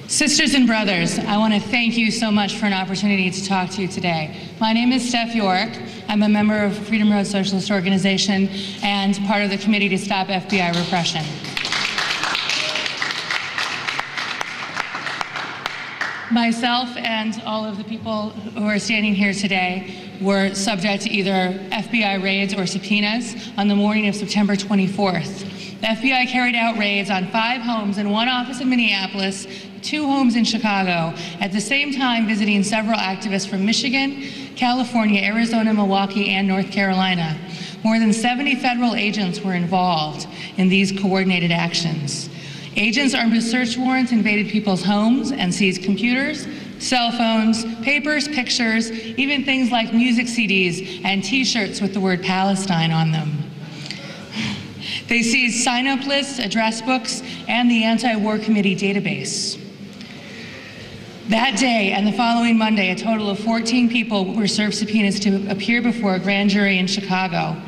Sisters and brothers, I want to thank you so much for an opportunity to talk to you today. My name is Steff. I'm a member of Freedom Road Socialist Organization and part of the committee to stop FBI repression. Myself and all of the people who are standing here today were subject to either FBI raids or subpoenas on the morning of September 24th. The FBI carried out raids on 5 homes and 1 office in Minneapolis, 2 homes in Chicago, at the same time visiting several activists from Michigan, California, Arizona, Milwaukee, and North Carolina. More than 70 federal agents were involved in these coordinated actions. Agents armed with search warrants invaded people's homes and seized computers, cell phones, papers, pictures, even things like music CDs and T-shirts with the word Palestine on them. They seized sign-up lists, address books, and the anti-war committee database. That day and the following Monday, a total of 14 people were served subpoenas to appear before a grand jury in Chicago.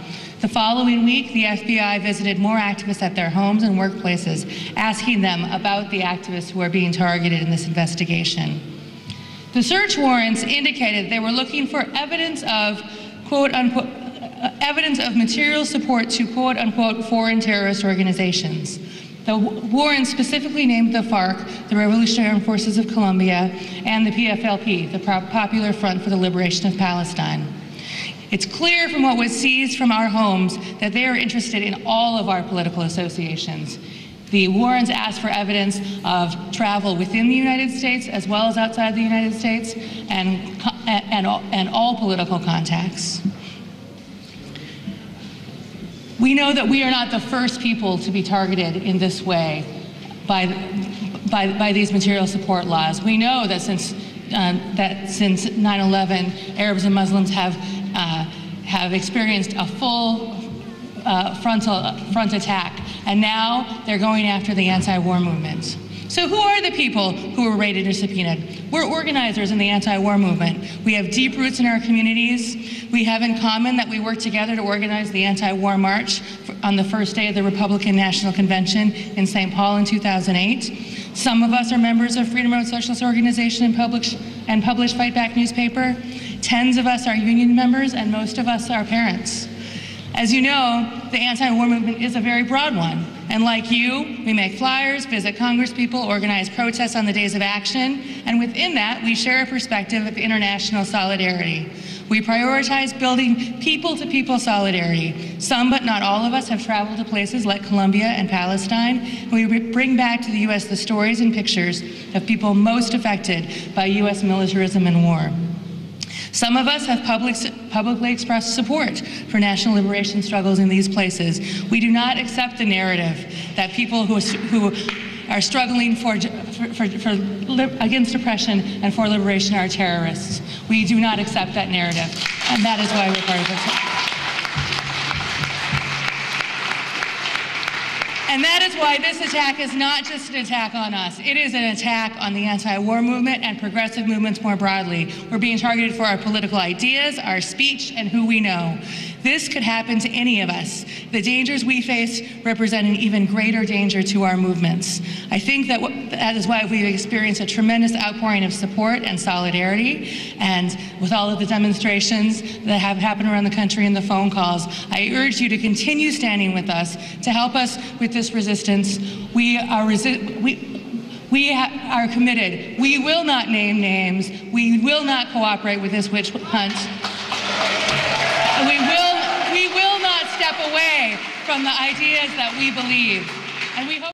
The following week, the FBI visited more activists at their homes and workplaces, asking them about the activists who are being targeted in this investigation. The search warrants indicated they were looking for evidence of, quote-unquote, evidence of material support to, quote-unquote, foreign terrorist organizations. The warrants specifically named the FARC, the Revolutionary Armed Forces of Colombia, and the PFLP, the Popular Front for the Liberation of Palestine. It's clear from what was seized from our homes that they are interested in all of our political associations. The warrants asked for evidence of travel within the United States as well as outside the United States and all political contacts. We know that we are not the first people to be targeted in this way by these material support laws. We know that since 9/11, Arabs and Muslims have experienced a full front attack, and now they're going after the anti-war movement. So who are the people who were raided or subpoenaed? We're organizers in the anti-war movement. We have deep roots in our communities. We have in common that we worked together to organize the anti-war march on the first day of the Republican National Convention in St. Paul in 2008. Some of us are members of Freedom Road Socialist Organization and publish Fight Back newspaper. Tens of us are union members, and most of us are parents. As you know, the anti-war movement is a very broad one. And like you, we make flyers, visit congresspeople, organize protests on the days of action, and within that, we share a perspective of international solidarity. We prioritize building people-to-people solidarity. Some, but not all of us, have traveled to places like Colombia and Palestine, and we bring back to the U.S. the stories and pictures of people most affected by U.S. militarism and war. Some of us have publicly expressed support for national liberation struggles in these places. We do not accept the narrative that people who are struggling against oppression and for liberation are terrorists. We do not accept that narrative, and that is why we're part of this. And that is why this attack is not just an attack on us. It is an attack on the anti-war movement and progressive movements more broadly. We're being targeted for our political ideas, our speech, and who we know. This could happen to any of us. The dangers we face represent an even greater danger to our movements. I think that is why we've experienced a tremendous outpouring of support and solidarity. And with all of the demonstrations that have happened around the country and the phone calls, I urge you to continue standing with us to help us with this resistance. We are committed. We will not name names. We will not cooperate with this witch hunt. We will not step away from the ideas that we believe. And we hope